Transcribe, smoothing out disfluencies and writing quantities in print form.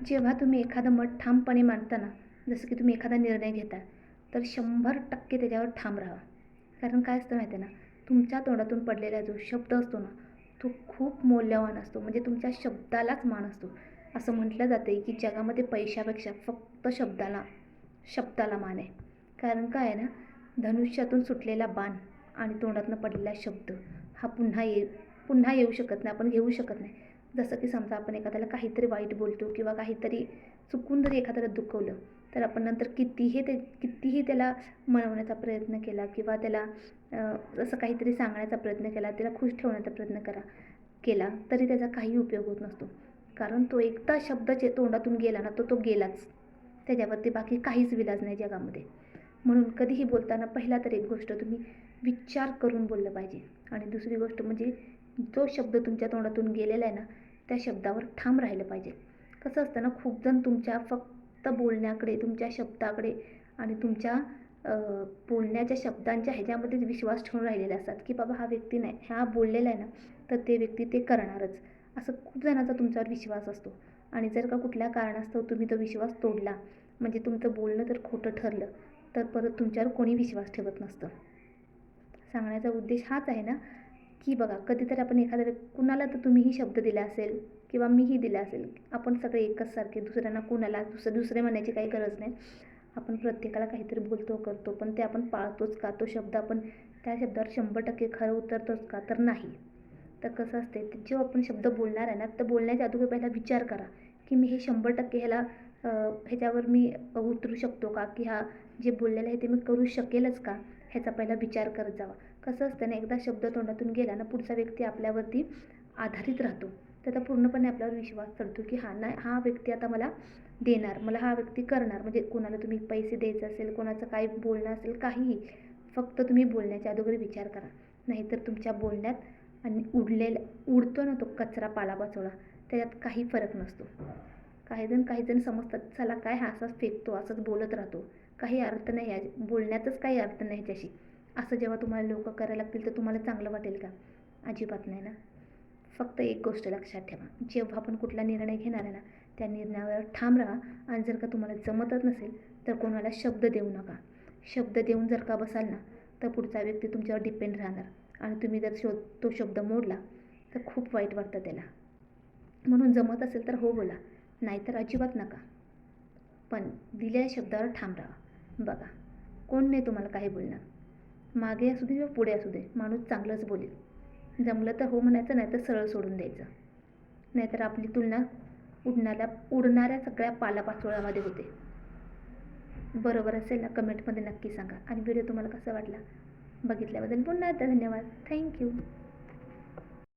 जेव्हा तुम्ही एखादं मत ठामपणे मांडता ना, जसं की तुम्ही एखादा निर्णय घेता, तर 100% त्याच्यावर ठाम राहा. कारण काय असतं माहिती आहे ना, तुमच्या तोंडातून पडलेला जो शब्द असतो ना, तो खूप मौल्यवान असतो. म्हणजे तुमच्या शब्दालाच मान असतो. असं म्हटलं जाते की जगामध्ये पैशापेक्षा फक्त शब्दाला मान आहे. कारण काय आहे ना, धनुष्यातून सुटलेला बाण आणि तोंडातून पडलेला शब्द हा पुन्हा येऊ शकत नाही, आपण घेऊ शकत नाही. जसं की समजा आपण एखाद्याला काहीतरी वाईट बोलतो किंवा काहीतरी चुकून जरी एखाद्याला दुखवलं, तर आपण नंतर कितीही त्याला मनवण्याचा प्रयत्न केला किंवा त्याला असं काहीतरी सांगण्याचा प्रयत्न केला, त्याला खुश ठेवण्याचा प्रयत्न केला तरी त्याचा काही उपयोग होत नसतो. कारण तो एकदा शब्द जे तोंडातून गेला ना, तो गेलाच. त्याच्यावरती बाकी काहीच विलाज नाही जगामध्ये. म्हणून कधीही बोलताना पहिला तर एक गोष्ट तुम्ही विचार करून बोललं पाहिजे. आणि दुसरी गोष्ट म्हणजे जो शब्द तुमच्या तोंडातून गेलेला आहे ना, त्या शब्दावर ठाम राहिलं पाहिजे. कसं असतं ना, खूप जण तुमच्या फक्त बोलण्याकडे, तुमच्या शब्दाकडे आणि तुमच्या बोलण्याच्या शब्दांच्या ह्याच्यामध्येच विश्वास ठेवून राहिलेले असतात, की बाबा हा व्यक्ती नाही, हा बोललेला आहे ना, तर ते व्यक्ती ते करणारच. असं खूप जणांचा तुमच्यावर विश्वास असतो. आणि जर का कुठल्या कारणास्तव तुम्ही तो विश्वास तोडला, म्हणजे तुमचं बोलणं जर खोटं ठरलं, तर परत तुमच्यावर कोणी विश्वास ठेवत नसतं. सांगण्याचा उद्देश हाच आहे ना, की बघा कधीतरी आपण एखाद्या कुणाला तर तुम्हीही शब्द दिला असेल किंवा मीही दिला असेल. आपण सगळे एकच सारखे, दुसऱ्यांना कुणाला दुसरे म्हणण्याची काही गरज नाही. आपण प्रत्येकाला काहीतरी बोलतो करतो, पण ते आपण पाळतोच का? तो शब्द आपण त्या शब्दावर 100% खरं उतरतोच का? तर नाही. तर कसं असते, जेव्हा आपण शब्द बोलणार आहे ना, तर बोलण्याच्या अगोदर पहिला विचार करा, की मी हे 100% ह्याच्यावर मी उतरू शकतो का? की हा जे बोललेलं आहे ते मी करू शकेलच का? ह्याचा पहिला विचार करत जावा. कसं असतं ना, एकदा शब्द तोंडातून गेला ना, पुढचा व्यक्ती आपल्यावरती आधारित राहतो. त्याचा पूर्णपणे आपल्यावर विश्वास चढतो, की हा व्यक्ती आता मला देणार, मला हा व्यक्ती करणार. म्हणजे कोणाला तुम्ही पैसे द्यायचे असेल, कोणाचं काही बोलणं असेल, काहीही, फक्त तुम्ही बोलण्याच्या अगोदर विचार करा. नाहीतर तुमच्या बोलण्यात आणि उडतो ना तो कचरा पालापाचोळा, त्याच्यात काही फरक नसतो. काही जण समजतात, चला काय हा असाच फेकतो, असंच बोलत राहतो, काही अर्थ नाही, या बोलण्यातच काही अर्थ नाही ह्याच्याशी, असं जेव्हा तुम्हाला लोक करायला लागतील तर तुम्हाला चांगलं वाटेल का? अजिबात नाही ना. फक्त एक गोष्ट लक्षात ठेवा, जेव्हा आपण कुठला निर्णय घेणार आहे ना, त्या निर्णयावर ठाम राहा. आणि जर का तुम्हाला जमतच नसेल तर कोणाला शब्द देऊ नका. शब्द देऊन जर का बसाल ना, तर पुढचा व्यक्ती तुमच्यावर डिपेंड राहणार. आणि तुम्ही जर तो शब्द मोडला तर खूप वाईट वाटतं त्याला. म्हणून जमत असेल तर हो बोला, नाहीतर अजिबात नका. पण दिलेल्या शब्दावर ठाम राहा. बघा, कोण नाही तुम्हाला काही बोलणार. मागे असू दे किंवा पुढे असू दे, माणूस चांगलंच बोलेल. जमलं तर हो म्हणायचं, नाही तर सरळ सोडून द्यायचं. नाहीतर आपली तुलना उडणाऱ्या सगळ्या पालापाचोळ्यामध्ये होते. बरोबर असेल ना, कमेंटमध्ये नक्की सांगा. आणि व्हिडिओ तुम्हाला कसा वाटला बघितल्याबद्दल पुन्हा एकदा धन्यवाद. थँक्यू.